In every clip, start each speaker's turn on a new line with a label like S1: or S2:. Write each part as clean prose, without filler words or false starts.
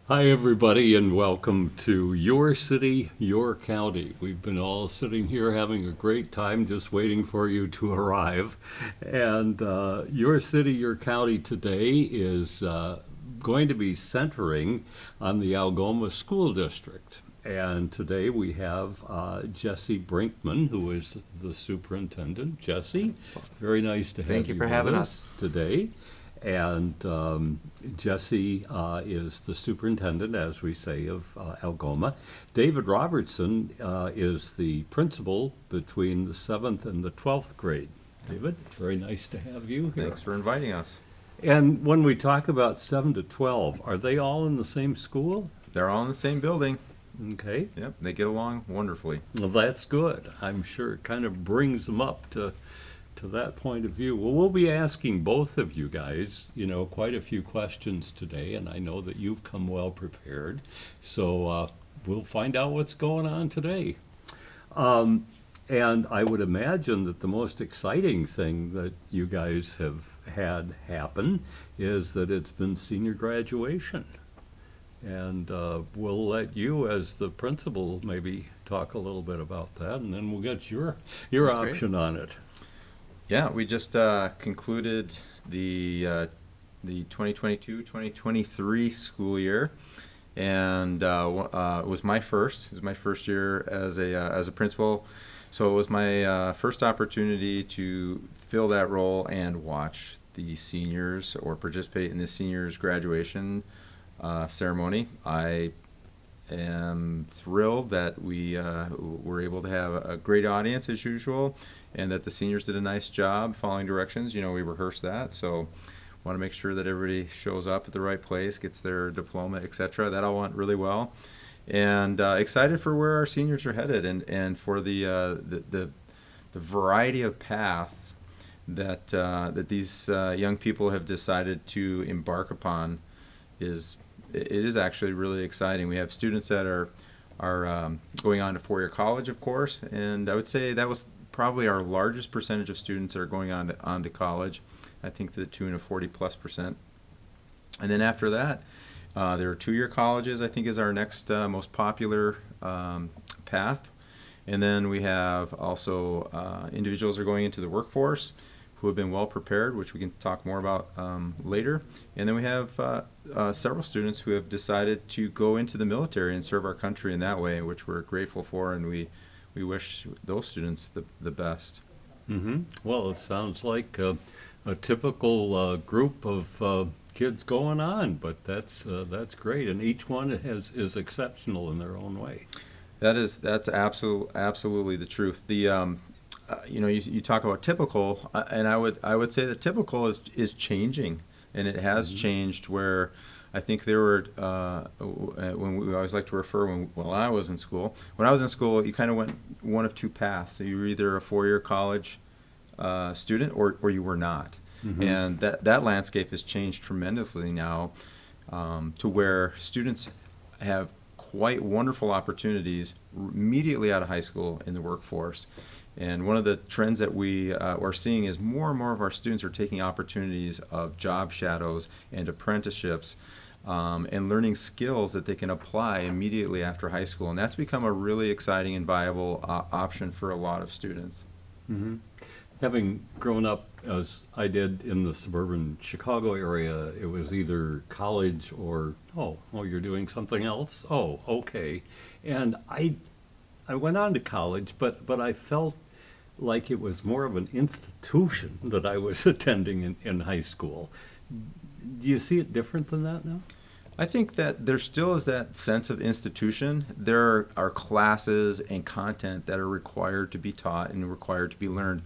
S1: Hi, everybody, and welcome to Your City, Your County. We've been all sitting here having a great time just waiting for you to arrive. And Your City, Your County today is going to be centering on the Algoma School District. And today we have Jesse Brinkmann, who is the superintendent. Jesse, very nice to have
S2: Thank you for
S1: with
S2: having
S1: us today. And Jesse is the superintendent, as we say, of Algoma. David Robertson is the principal between the 7th and the 12th grade. David, very nice to have you here.
S2: Thanks for inviting us.
S1: And when we talk about 7 to 12, are they all in the same school?
S2: They're all in the same building.
S1: Okay.
S2: Yep, they get along wonderfully.
S1: Well, that's good. I'm sure it kind of brings them up to that point of view. Well, we'll be asking both of you guys, quite a few questions today, and I know that you've come well prepared. So we'll find out what's going on today. And I would imagine that the most exciting thing that you guys have had happen is that it's been senior graduation. And we'll let you, as the principal, maybe talk a little bit about that, and then we'll get your
S2: That's
S1: option on it.
S2: Yeah, we just concluded the 2022-2023 school year, and it was my first. It was my first year as a principal, so it was my first opportunity to fill that role and watch the seniors or participate in the seniors graduation ceremony. I am thrilled that we were able to have a great audience as usual, and that the seniors did a nice job following directions. We rehearsed that, so want to make sure that everybody shows up at the right place, gets their diploma, etc. That all went really well, and excited for where our seniors are headed, and for the variety of paths that these young people have decided to embark upon. It is actually really exciting. We have students that are going on to four-year college, of course, and I would say that was probably our largest percentage of students that are going on to college. I think to the tune of 40+%. And then after that, there are two-year colleges, I think, is our next most popular path. And then we have also individuals are going into the workforce who have been well prepared, which we can talk more about later. And then we have several students who have decided to go into the military and serve our country in that way, which we're grateful for, and we wish those students the best.
S1: Mm-hmm. Well, it sounds like a typical group of kids going on, but that's great, and each one is exceptional in their own way.
S2: That's absolutely the truth. The you talk about typical, and I would say that typical is changing, and it has changed. Where I think there were when we always like to refer when I was in school. When I was in school, you kind of went one of two paths. So you were either a four-year college student or you were not, and that landscape has changed tremendously now, to where students have quite wonderful opportunities immediately out of high school in the workforce. And one of the trends that we are seeing is more and more of our students are taking opportunities of job shadows and apprenticeships, and learning skills that they can apply immediately after high school. And that's become a really exciting and viable option for a lot of students.
S1: Mm-hmm. Having grown up as I did in the suburban Chicago area, it was either college or, oh, you're doing something else? Oh, okay. And I went on to college, but I felt like it was more of an institution that I was attending in high school. Do you see it different than that now?
S2: I think that there still is that sense of institution. There are classes and content that are required to be taught and required to be learned.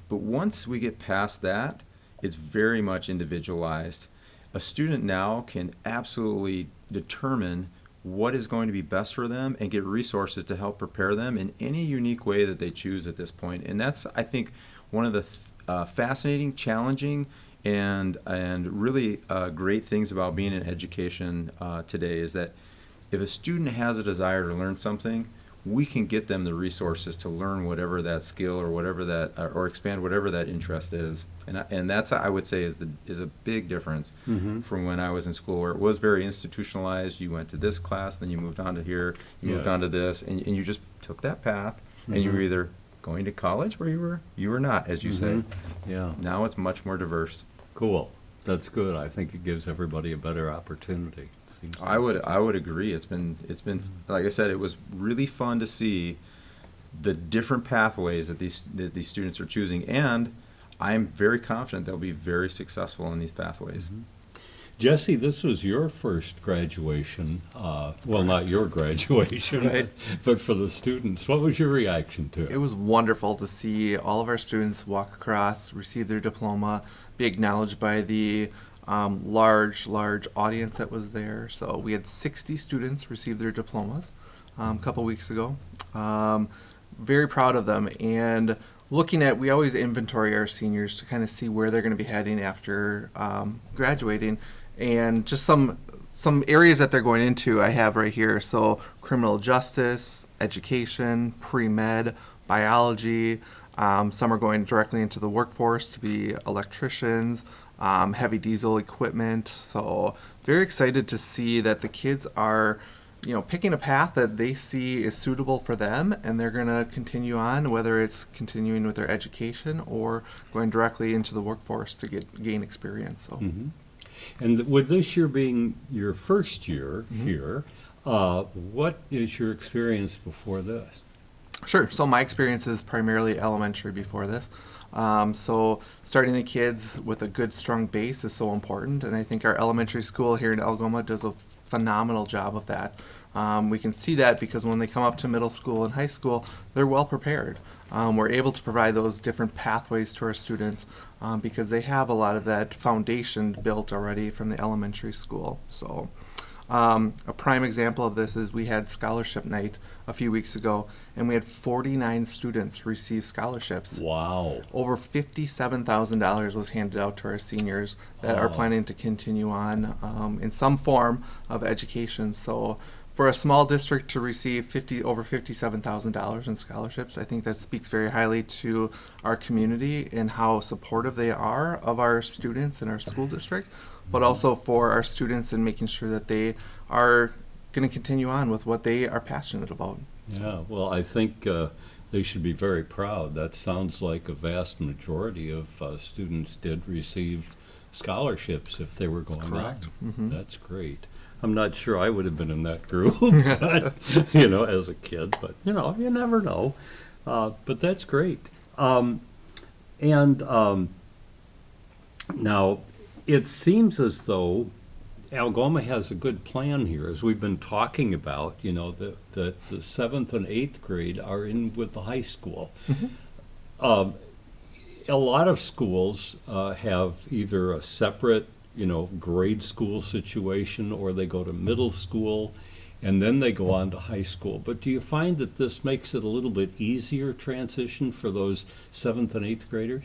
S2: But once we get past that, it's very much individualized. A student now can absolutely determine what is going to be best for them and get resources to help prepare them in any unique way that they choose at this point. And that's, I think, one of the fascinating, challenging, and really great things about being in education today is that if a student has a desire to learn something, we can get them the resources to learn whatever that skill or whatever that or expand whatever that interest is, and that's, I would say, is a big difference from when I was in school, where it was very institutionalized. You went to this class, then you moved on to here, you moved on to this, and you just took that path, and you were either going to college or you were not, as you say.
S1: Yeah.
S2: Now it's much more diverse.
S1: Cool. That's good. I think it gives everybody a better opportunity. Seems
S2: I would agree. It's been like I said, it was really fun to see the different pathways that these students are choosing, and I'm very confident they'll be very successful in these pathways.
S1: Jesse, this was your first graduation. Well, not your graduation,
S3: Right.
S1: but for the students. What was your reaction to
S3: It
S1: it?
S3: was wonderful to see all of our students walk across, receive their diploma, be acknowledged by the large audience that was there. So we had 60 students receive their diplomas a couple weeks ago. Very proud of them. And looking at, we always inventory our seniors to kind of see where they're going to be heading after graduating, and just some areas that they're going into I have right here. So criminal justice, education, pre-med, biology. Some are going directly into the workforce to be electricians, heavy diesel equipment. So very excited to see that the kids are, picking a path that they see is suitable for them, and they're going to continue on, whether it's continuing with their education or going directly into the workforce to gain experience. So.
S1: And with this year being your first year here, what is your experience before this?
S3: Sure. So my experience is primarily elementary before this. So starting the kids with a good, strong base is so important, and I think our elementary school here in Algoma does a phenomenal job of that. We can see that because when they come up to middle school and high school, they're well prepared. We're able to provide those different pathways to our students because they have a lot of that foundation built already from the elementary school. So a prime example of this is we had scholarship night a few weeks ago, and we had 49 students receive scholarships.
S1: Wow.
S3: Over $57,000 was handed out to our seniors that are planning to continue on in some form of education. So for a small district to receive over $57,000 in scholarships, I think that speaks very highly to our community and how supportive they are of our students in our school district, but also for our students and making sure that they are going to continue on with what they are passionate about.
S1: Yeah, well, I think they should be very proud. That sounds like a vast majority of students did receive scholarships if they were going
S3: correct.
S1: on. That's great. I'm not sure I would have been in that group, but, as a kid, but, you never know. But that's great. Now, it seems as though Algoma has a good plan here, as we've been talking about, the 7th and 8th grade are in with the high school. A lot of schools have either a separate grade school situation, or they go to middle school and then they go on to high school. But do you find that this makes it a little bit easier transition for those 7th and 8th graders?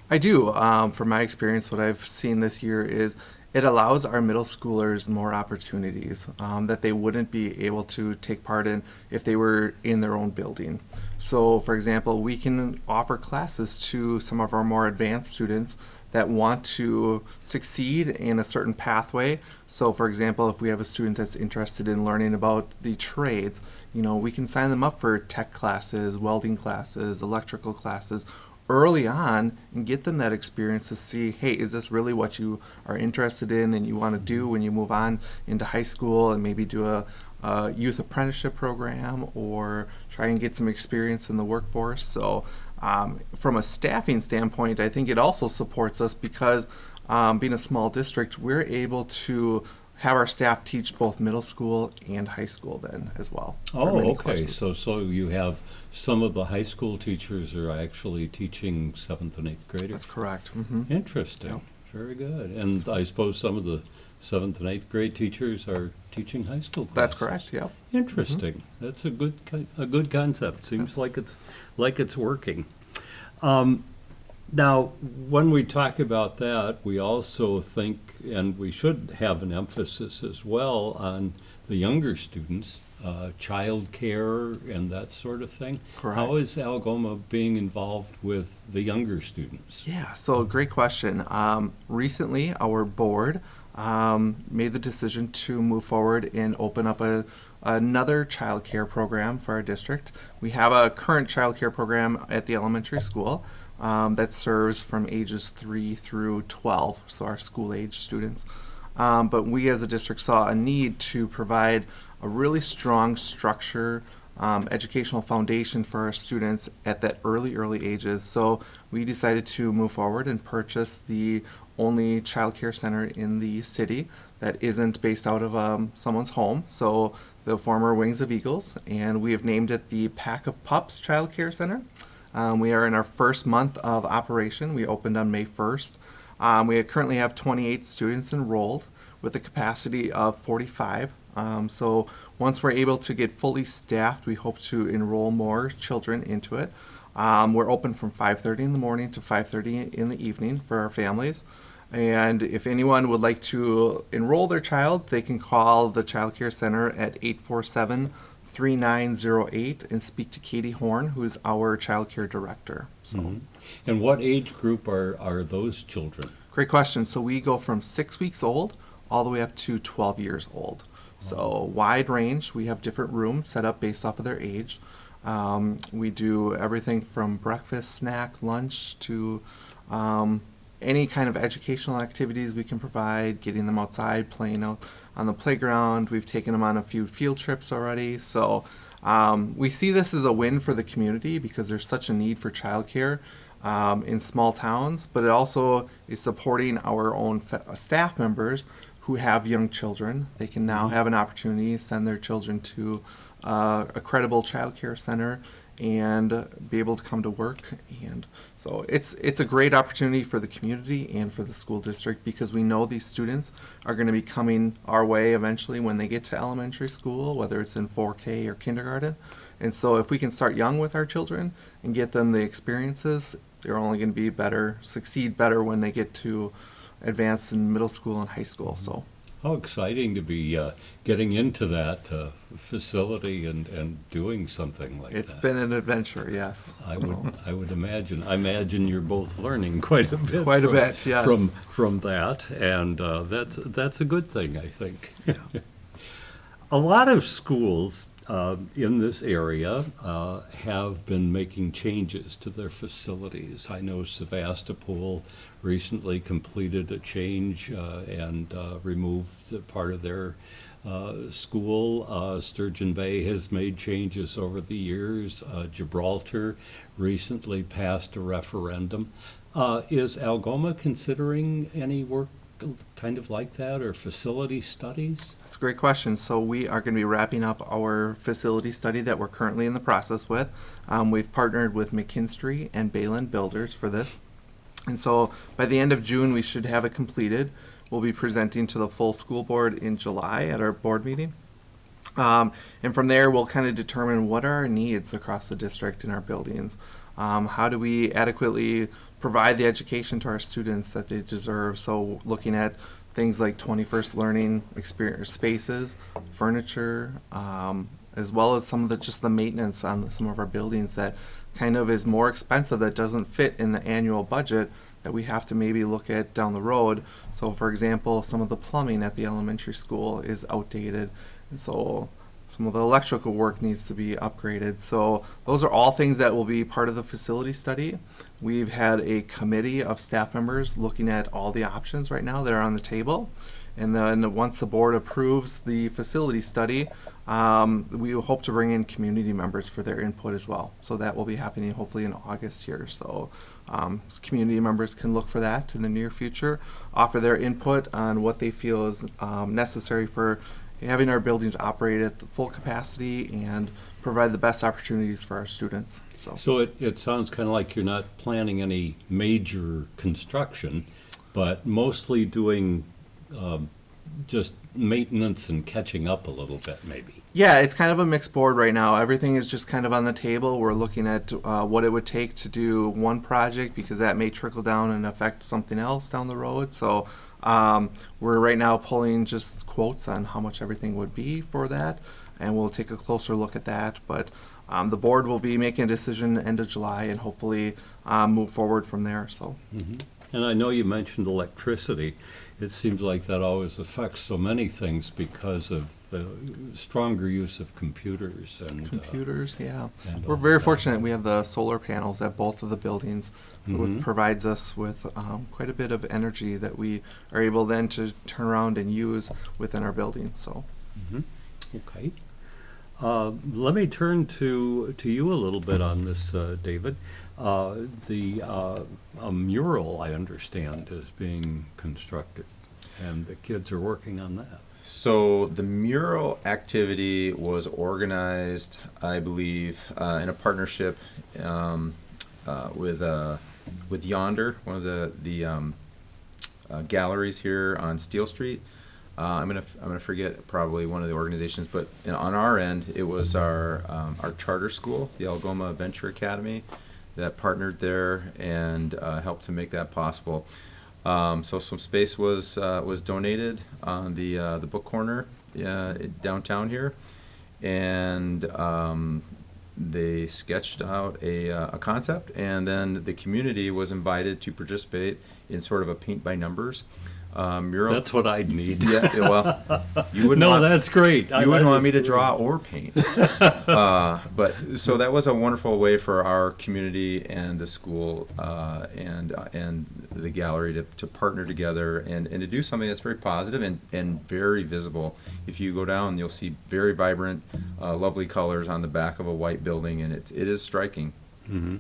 S3: I do. From my experience, what I've seen this year is it allows our middle schoolers more opportunities that they wouldn't be able to take part in if they were in their own building. So, for example, we can offer classes to some of our more advanced students that want to succeed in a certain pathway. So, for example, if we have a student that's interested in learning about the trades, we can sign them up for tech classes, welding classes, electrical classes early on and get them that experience to see, hey, is this really what you are interested in and you want to do when you move on into high school, and maybe do a youth apprenticeship program or try and get some experience in the workforce. So from a staffing standpoint, I think it also supports us because being a small district, we're able to have our staff teach both middle school and high school then as well.
S1: Oh, okay. So you have some of the high school teachers are actually teaching 7th and 8th graders?
S3: That's correct.
S1: Interesting.
S3: Yep.
S1: Very good. And I suppose some of the 7th and 8th grade teachers are teaching high school classes?
S3: That's correct, yeah.
S1: Interesting. That's a good concept. Seems like it's working. Now, when we talk about that, we also think, and we should have an emphasis as well on the younger students, child care and that sort of thing.
S3: Correct.
S1: How is Algoma being involved with the younger students?
S3: Yeah, so great question. Recently, our board made the decision to move forward and open up another child care program for our district. We have a current child care program at the elementary school that serves from ages 3 through 12, so our school age students. But we as a district saw a need to provide a really strong structure, educational foundation for our students at that early ages. So we decided to move forward and purchase the only child care center in the city that isn't based out of someone's home. So the former Wings of Eagles, and we have named it the Pack of Pups Child Care Center. We are in our first month of operation. We opened on May 1st. We currently have 28 students enrolled with a capacity of 45. So once we're able to get fully staffed, we hope to enroll more children into it. We're open from 5:30 in the morning to 5:30 in the evening for our families. And if anyone would like to enroll their child, they can call the Child Care Center at 847-3908 and speak to Katie Horn, who's our child care director. So,
S1: And what age group are those children?
S3: great question. So we go from 6 weeks old all the way up to 12 years old. So wide range. We have different rooms set up based off of their age. We do everything from breakfast, snack, lunch to any kind of educational activities we can provide, getting them outside, playing out on the playground. We've taken them on a few field trips already. So we see this as a win for the community because there's such a need for childcare in small towns, but it also is supporting our own staff members who have young children. They can now have an opportunity to send their children to a credible child care center and be able to come to work. And so it's a great opportunity for the community and for the school district because we know these students are going to be coming our way eventually when they get to elementary school, whether it's in 4K or kindergarten. And so if we can start young with our children and get them the experiences, they're only going to be better, succeed better when they get to advance in middle school and high school. So
S1: How exciting to be getting into that facility and doing something like
S3: it's
S1: that.
S3: been an adventure, yes.
S1: I would imagine. I imagine you're both learning quite a bit.
S3: Quite a bit, yes.
S1: From that, and that's a good thing, I think. A lot of schools in this area have been making changes to their facilities. I know Sevastopol recently completed a change and removed the part of their school. Sturgeon Bay has made changes over the years. Gibraltar recently passed a referendum. Is Algoma considering any work kind of like that or facility studies?
S3: That's a great question. So we are going to be wrapping up our facility study that we're currently in the process with. We've partnered with McKinstry and Bayland Builders for this. And so by the end of June, we should have it completed. We'll be presenting to the full school board in July at our board meeting. And from there, we'll kind of determine what are our needs across the district in our buildings. How do we adequately provide the education to our students that they deserve? So looking at things like 21st learning experience spaces, furniture, as well as some of the maintenance on some of our buildings that kind of is more expensive, that doesn't fit in the annual budget, that we have to maybe look at down the road. So for example, some of the plumbing at the elementary school is outdated, and so some of the electrical work needs to be upgraded. So those are all things that will be part of the facility study. We've had a committee of staff members looking at all the options right now that are on the table. And then once the board approves the facility study, we hope to bring in community members for their input as well. So that will be happening hopefully in August here. So community members can look for that in the near future, offer their input on what they feel is necessary for having our buildings operate at the full capacity and provide the best opportunities for our students.
S1: So it sounds kind of like you're not planning any major construction, but mostly doing just maintenance and catching up a little bit, maybe.
S3: Yeah, it's kind of a mixed board right now. Everything is just kind of on the table. We're looking at what it would take to do one project because that may trickle down and affect something else down the road. So we're right now pulling just quotes on how much everything would be for that. and we'll take a closer look at that. But the board will be making a decision end of July and hopefully move forward from there. So.
S1: Mhm. And I know you mentioned electricity. It seems like that always affects so many things because of the stronger use of computers and
S3: Computers, yeah.
S1: and
S3: We're
S1: all
S3: very
S1: that.
S3: fortunate. We have the solar panels at both of the buildings, which
S1: Mhm.
S3: provides us with quite a bit of energy that we are able then to turn around and use within our building. So,
S1: Mhm. Okay. Let me turn to you a little bit on this, David. A mural, I understand, is being constructed, and the kids are working on that.
S2: So the mural activity was organized, I believe, in a partnership with Yonder, one of the galleries here on Steel Street. I'm gonna forget probably one of the organizations, but on our end, it was our charter school, the Algoma Venture Academy, that partnered there and helped to make that possible. So some space was donated on the book corner downtown here, and they sketched out a concept, and then the community was invited to participate in sort of a paint by numbers mural.
S1: That's what I'd need.
S2: Yeah, well, you wouldn't
S1: No,
S2: want,
S1: that's great.
S2: you wouldn't
S1: that
S2: want
S1: is
S2: me to
S1: great.
S2: draw or paint. But so that was a wonderful way for our community and the school and the gallery to partner together and to do something that's very positive and very visible. If you go down, you'll see very vibrant, lovely colors on the back of a white building, and it is striking.
S1: Mhm.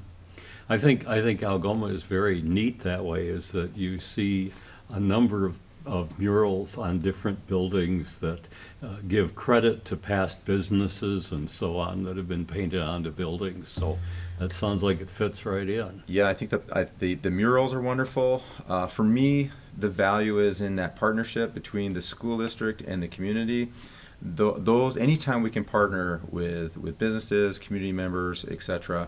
S1: I think Algoma is very neat that way, is that you see a number of murals on different buildings that give credit to past businesses and so on that have been painted onto buildings. So that sounds like it fits right in.
S2: Yeah, I think that the murals are wonderful. For me, the value is in that partnership between the school district and the community. Those anytime we can partner with businesses, community members, etc.,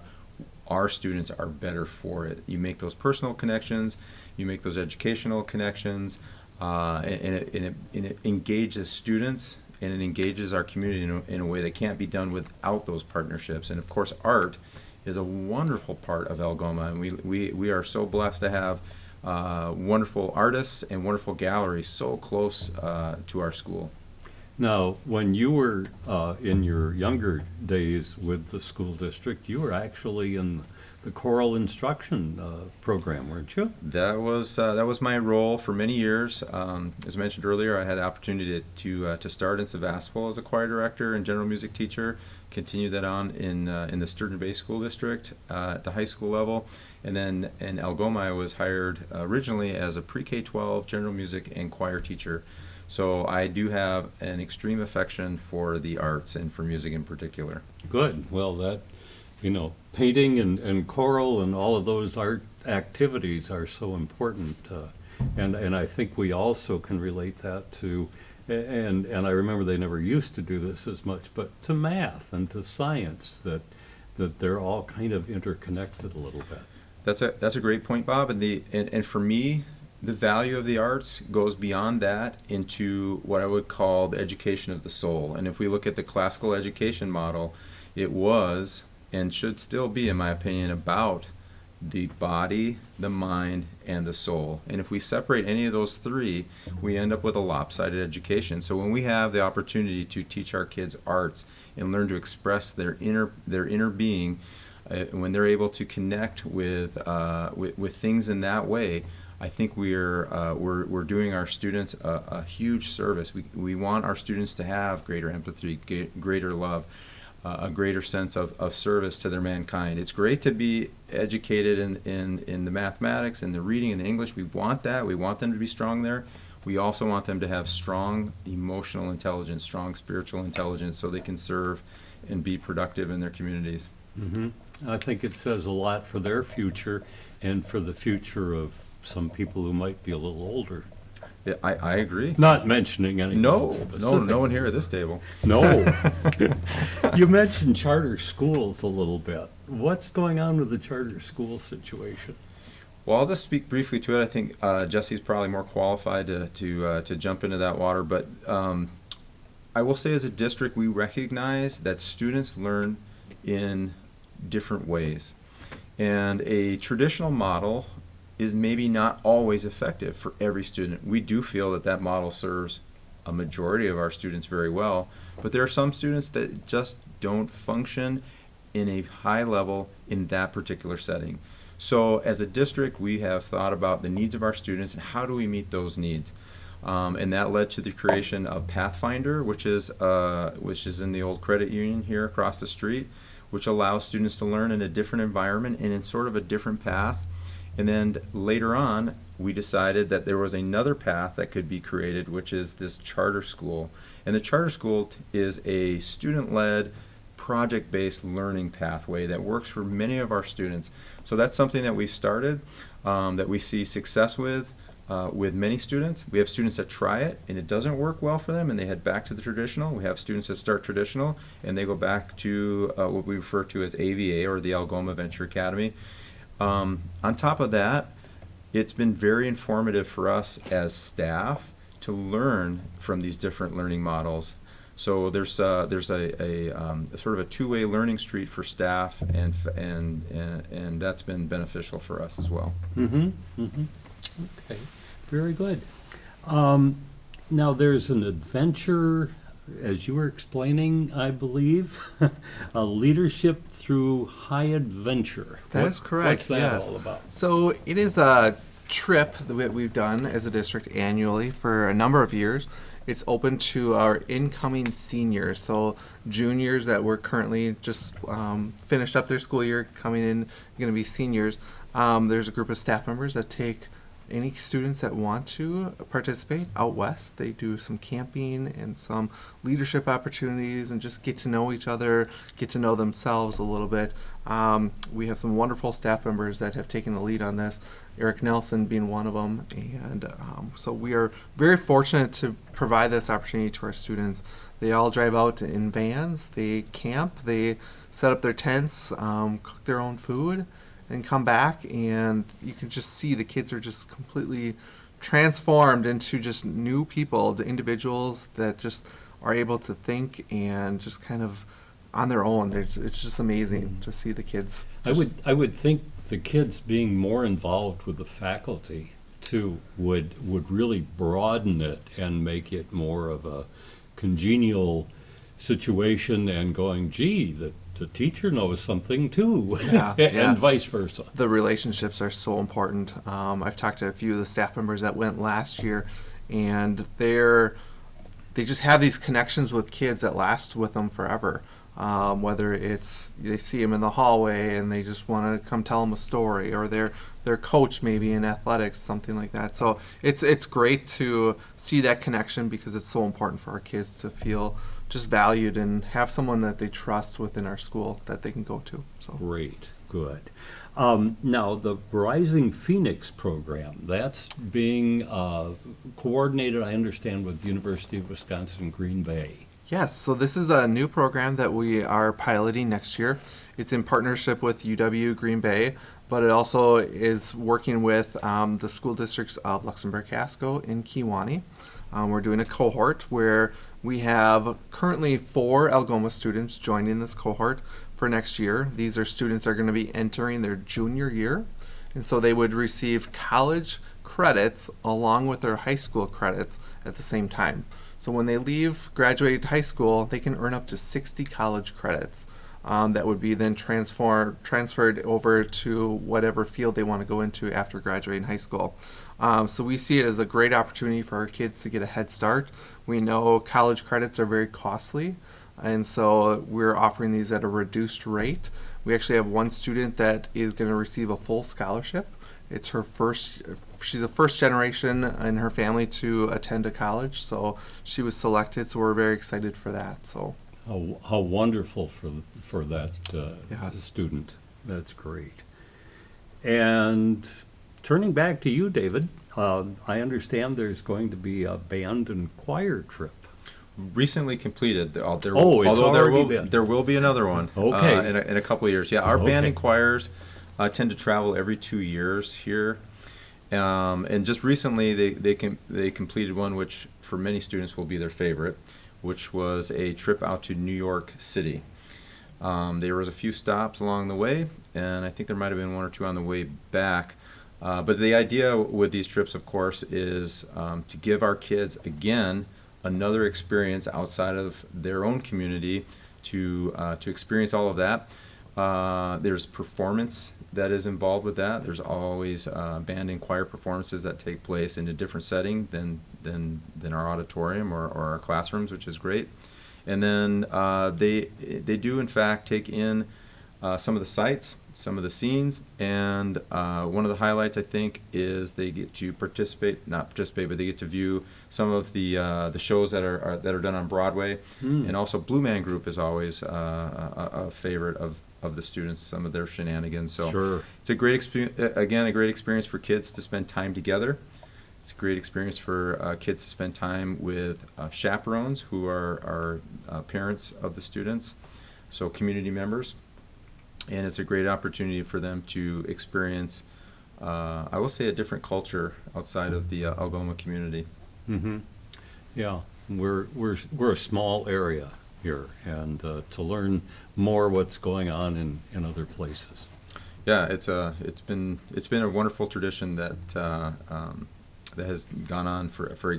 S2: our students are better for it. You make those personal connections, you make those educational connections, and it engages students and it engages our community in a way that can't be done without those partnerships. And of course, art is a wonderful part of Algoma, and we are so blessed to have wonderful artists and wonderful galleries so close to our school.
S1: Now, when you were in your younger days with the school district, you were actually in the choral instruction program, weren't you?
S2: That was my role for many years. As mentioned earlier, I had the opportunity to start in Sevastopol as a choir director and general music teacher. Continue that on in the Sturgeon Bay School District at the high school level, and then in Algoma I was hired originally as a pre-K-12 general music and choir teacher. So I do have an extreme affection for the arts and for music in particular.
S1: Good. Well, that, painting and choral and all of those art activities are so important. And I think we also can relate that to, and I remember they never used to do this as much, but to math and to science, that they're all kind of interconnected a little bit.
S2: That's a great point, Bob. And for me, the value of the arts goes beyond that into what I would call the education of the soul. And if we look at the classical education model, it was and should still be, in my opinion, about the body, the mind, and the soul. And if we separate any of those three, we end up with a lopsided education. So when we have the opportunity to teach our kids arts and learn to express their inner being, when they're able to connect with things in that way, I think we're doing our students a huge service. We want our students to have greater empathy, greater love, a greater sense of service to their mankind. It's great to be educated in the mathematics and the reading and the English. We want that. We want them to be strong there. We also want them to have strong emotional intelligence, strong spiritual intelligence, so they can serve and be productive in their communities.
S1: Mm-hmm. I think it says a lot for their future and for the future of some people who might be a little older.
S2: Yeah, I agree.
S1: Not mentioning anything
S2: No
S1: specific.
S2: one here at this table.
S1: No. You mentioned charter schools a little bit. What's going on with the charter school situation?
S2: Well, I'll just speak briefly to it. I think Jesse's probably more qualified to jump into that water, but I will say as a district, we recognize that students learn in different ways. And a traditional model is maybe not always effective for every student. We do feel that that model serves a majority of our students very well, but there are some students that just don't function in a high level in that particular setting. So as a district, we have thought about the needs of our students and how do we meet those needs. And that led to the creation of Pathfinder, which is in the old credit union here across the street, which allows students to learn in a different environment and in sort of a different path. And then later on, we decided that there was another path that could be created, which is this charter school. And the charter school is a student-led, project-based learning pathway that works for many of our students. So that's something that we've started, that we see success with many students. We have students that try it and it doesn't work well for them and they head back to the traditional. We have students that start traditional and they go back to what we refer to as AVA, or the Algoma Venture Academy. On top of that, it's been very informative for us as staff to learn from these different learning models. So there's a sort of a two-way learning street for staff, and that's been beneficial for us as well.
S1: Mm-hmm. Mm-hmm. Okay, very good. Now there's an adventure, as you were explaining, I believe, a leadership through high adventure.
S3: That is correct.
S1: What's that
S3: yes.
S1: all about?
S3: So it is a trip that we've done as a district annually for a number of years. It's open to our incoming seniors, so juniors that were currently just finished up their school year, coming in, going to be seniors. There's a group of staff members that take any students that want to participate out west. They do some camping and some leadership opportunities and just get to know each other, get to know themselves a little bit. We have some wonderful staff members that have taken the lead on this, Eric Nelson being one of them. And so we are very fortunate to provide this opportunity to our students. They all drive out in vans, they camp, they set up their tents, cook their own food, and come back, and you can just see the kids are just completely transformed into just new people, the individuals that just are able to think and just kind of on their own. It's just amazing to see the kids.
S1: I would think the kids being more involved with the faculty too would really broaden it and make it more of a congenial situation, and going, gee, the teacher knows something too,
S3: Yeah,
S1: and
S3: yeah.
S1: vice versa.
S3: The relationships are so important. I've talked to a few of the staff members that went last year, and they just have these connections with kids that last with them forever. Whether it's they see them in the hallway and they just want to come tell them a story, or their coach maybe in athletics, something like that. So it's great to see that connection, because it's so important for our kids to feel just valued and have someone that they trust within our school that they can go to. So
S1: Great, good. Now, the Rising Phoenix program, that's being coordinated, I understand, with University of Wisconsin Green Bay.
S3: yes, so this is a new program that we are piloting next year. It's in partnership with UW Green Bay, but it also is working with the school districts of Luxembourg-Casco and Kewanee. We're doing a cohort where we have currently 4 Algoma students joining this cohort for next year. These are students that are going to be entering their junior year, and so they would receive college credits along with their high school credits at the same time. So when they leave, graduate high school, they can earn up to 60 college credits. That would be then transferred over to whatever field they want to go into after graduating high school. So we see it as a great opportunity for our kids to get a head start. We know college credits are very costly, and so we're offering these at a reduced rate. We actually have one student that is going to receive a full scholarship. It's she's the first generation in her family to attend a college, so she was selected, so we're very excited for that. So.
S1: How wonderful for that
S3: Yes.
S1: student. That's great. And turning back to you, David, I understand there's going to be a band and choir trip.
S2: Recently completed.
S1: It's
S2: although
S1: already been.
S2: there will be another one.
S1: Okay.
S2: In a couple of years. Yeah, our band
S1: Okay.
S2: and choirs tend to travel every 2 years here. And just recently they completed one which for many students will be their favorite, which was a trip out to New York City. There was a few stops along the way, and I think there might have been one or two on the way back. But the idea with these trips, of course, is to give our kids, again, another experience outside of their own community to experience all of that. There's performance that is involved with that. There's always band and choir performances that take place in a different setting than our auditorium or our classrooms, which is great. And then they do, in fact, take in some of the sights, some of the scenes, and one of the highlights, I think, is they get to not participate, but they get to view some of the shows that are done on Broadway. And also Blue Man Group is always a favorite of the students, some of their shenanigans. So
S1: Sure.
S2: it's a great experience, again, a great experience for kids to spend time together. It's a great experience for kids to spend time with chaperones who are parents of the students, so community members. And it's a great opportunity for them to experience, I will say, a different culture outside of the Algoma community.
S1: Mm-hmm. Yeah, we're a small area here, and to learn more what's going on in other places.
S2: Yeah, it's been a wonderful tradition that has gone on for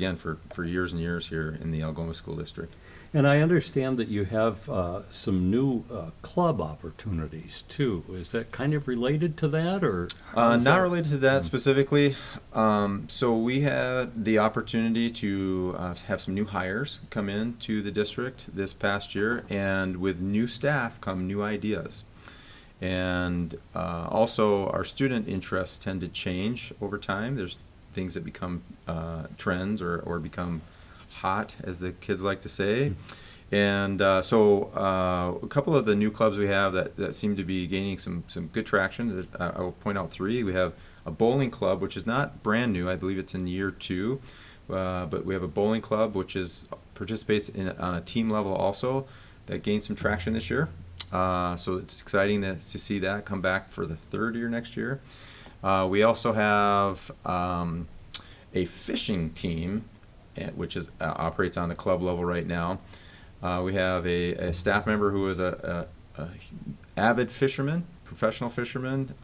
S2: years and years here in the Algoma School District.
S1: And I understand that you have some new club opportunities too. Is that kind of related to that, or
S2: not related to that specifically? So we had the opportunity to have some new hires come in to the district this past year, and with new staff come new ideas. And also our student interests tend to change over time. There's things that become trends or become hot, as the kids like to say. And so a couple of the new clubs we have that seem to be gaining some good traction. I will point out three. We have a bowling club, which is not brand new. I believe it's in year 2. But we have a bowling club which participates on a team level also, that gained some traction this year. So it's exciting to see that come back for the 3rd year next year. We also have a fishing team, which operates on the club level right now. We have a staff member who is a avid fisherman, professional fisherman,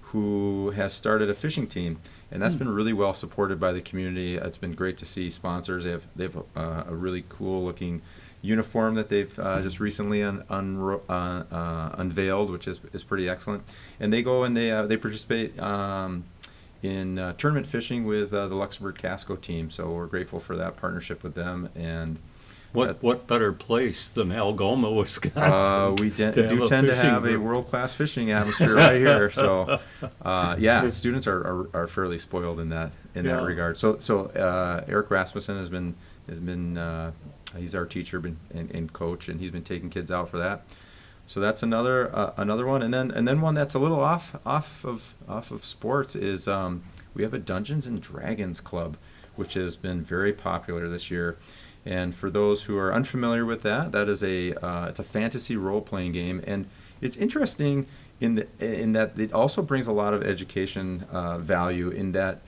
S2: who has started a fishing team, and that's been really well supported by the community. It's been great to see sponsors. They have a really cool looking uniform that they've just recently unveiled, which is pretty excellent. And they go and they participate in tournament fishing with the Luxembourg Casco team. So we're grateful for that partnership with them. And
S1: what better place than Algoma, Wisconsin?
S2: We tend to have a world-class fishing atmosphere right here. So yeah, students are fairly spoiled in that regard. So Eric Rasmussen has been he's our teacher and coach, and he's been taking kids out for that. So that's another one, and then one that's a little off of sports is we have a Dungeons and Dragons club, which has been very popular this year. And for those who are unfamiliar with that is it's a fantasy role-playing game, and it's interesting in that it also brings a lot of education value, in that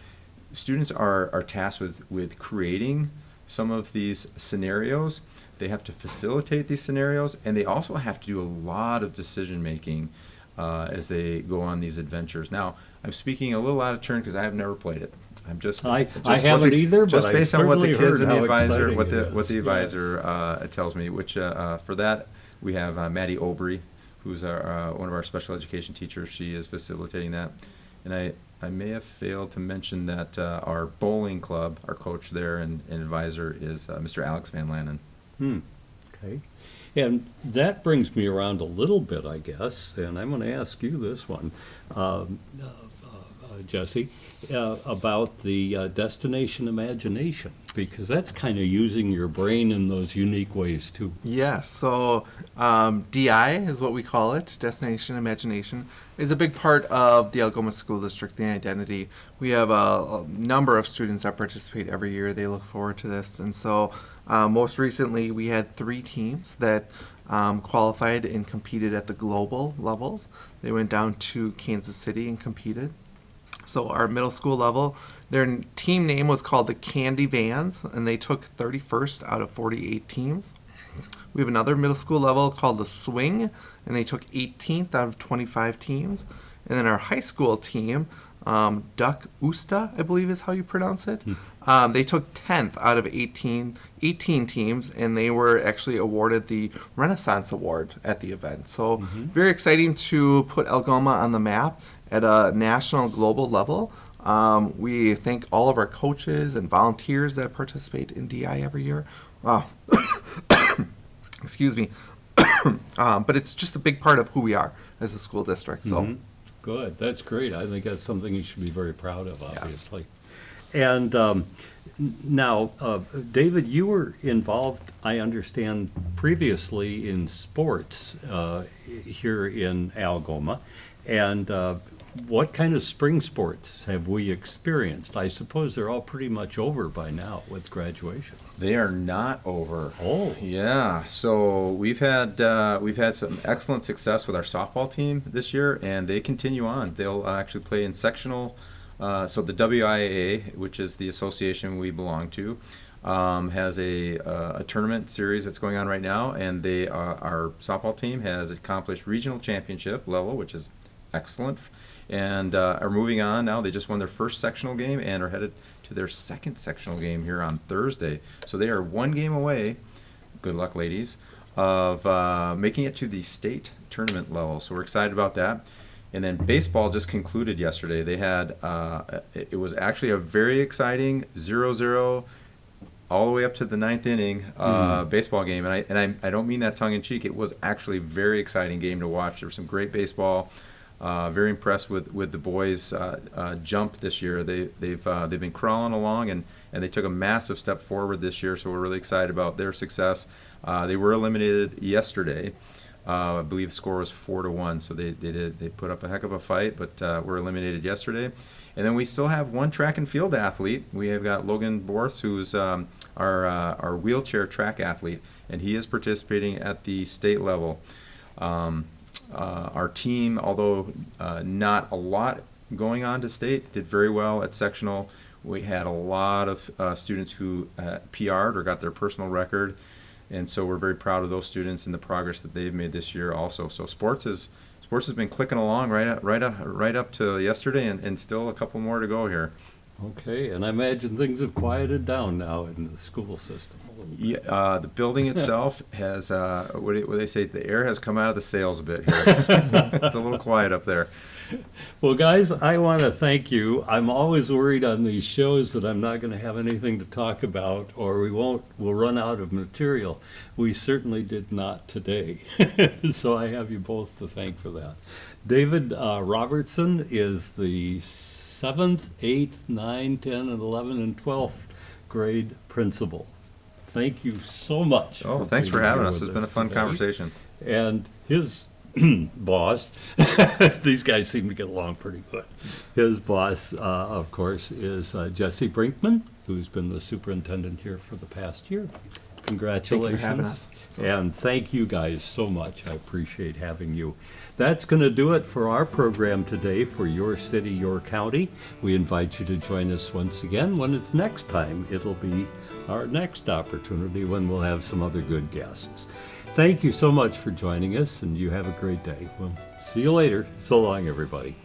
S2: students are tasked with creating some of these scenarios. They have to facilitate these scenarios, and they also have to do a lot of decision making as they go on these adventures. Now, I'm speaking a little out of turn because I have never played it.
S1: I haven't either,
S2: just
S1: but
S2: based
S1: I
S2: on what the
S1: certainly
S2: kids
S1: heard
S2: and the
S1: how
S2: advisor,
S1: exciting
S2: what the
S1: it is.
S2: advisor tells me. Which for that we have Maddie Obry, who's one of our special education teachers. She is facilitating that, and I may have failed to mention that our bowling club, our coach there and advisor is Mr. Alex Van Lannen.
S1: Okay. And that brings me around a little bit, I guess, and I'm going to ask you this one, Jesse, about the destination imagination, because that's kind of using your brain in those unique ways too.
S3: Yes, so DI is what we call it, Destination Imagination, is a big part of the Algoma School District, the identity. We have a number of students that participate every year. They look forward to this. And so most recently we had 3 teams that qualified and competed at the global levels. They went down to Kansas City and competed. So our middle school level, their team name was called the Candy Vans, and they took 31st out of 48 teams. We have another middle school level called the Swing, and they took 18th out of 25 teams. And then our high school team, Duck Usta, I believe is how you pronounce it. They took 10th out of 18 teams, and they were actually awarded the Renaissance Award at the event. So very exciting to put Algoma on the map at a national, global level. We thank all of our coaches and volunteers that participate in DI every year. Excuse me. But it's just a big part of who we are as a school district. So.
S1: Good. That's great. I think that's something you should be very proud of,
S3: Yes.
S1: obviously. And now, David, you were involved, I understand, previously in sports here in Algoma. And what kind of spring sports have we experienced? I suppose they're all pretty much over by now with graduation.
S2: They are not over.
S1: Oh.
S2: Yeah. So we've had some excellent success with our softball team this year, and they continue on. They'll actually play in sectional. So the WIAA, which is the association we belong to, has a tournament series that's going on right now, and our softball team has accomplished regional championship level, which is excellent, and are moving on now. They just won their first sectional game and are headed to their second sectional game here on Thursday. So they are one game away, good luck ladies, of making it to the state tournament level. So we're excited about that. And then baseball just concluded yesterday. They had, it was actually a very exciting 0-0 all the way up to the ninth inning baseball game. And I don't mean that tongue in cheek. It was actually a very exciting game to watch. There was some great baseball. Very impressed with the boys' jump this year. They've been crawling along, and they took a massive step forward this year. So we're really excited about their success. They were eliminated yesterday. I believe the score was 4-1. So they put up a heck of a fight, but were eliminated yesterday. And then we still have one track and field athlete. We have got Logan Borth, who's our wheelchair track athlete, and he is participating at the state level. Our team, although not a lot going on to state, did very well at sectional. We had a lot of students who PR'd or got their personal record, and so we're very proud of those students and the progress that they've made this year also. So sports has been clicking along right up to yesterday, and still a couple more to go here.
S1: Okay, and I imagine things have quieted down now in the school system a little bit.
S2: Yeah, the building itself has, what do they say, the air has come out of the sails a bit here. It's a little quiet up there.
S1: Well, guys, I want to thank you. I'm always worried on these shows that I'm not going to have anything to talk about, or we'll run out of material. We certainly did not today. So I have you both to thank for that. David Robertson is the 7th, 8th, 9th, 10th, and 11th, and 12th grade principal. Thank you so much.
S2: Oh, thanks for having us.
S1: It's
S2: It's been a fun conversation.
S1: And his boss, these guys seem to get along pretty good. His boss, of course, is Jesse Brinkmann, who's been the superintendent here for the past year. Congratulations.
S3: Thank you for having us.
S1: And thank you guys so much. I appreciate having you. That's going to do it for our program today for Your City, Your County. We invite you to join us once again when it's next time. It'll be our next opportunity when we'll have some other good guests. Thank you so much for joining us, and you have a great day. We'll see you later. So long, everybody.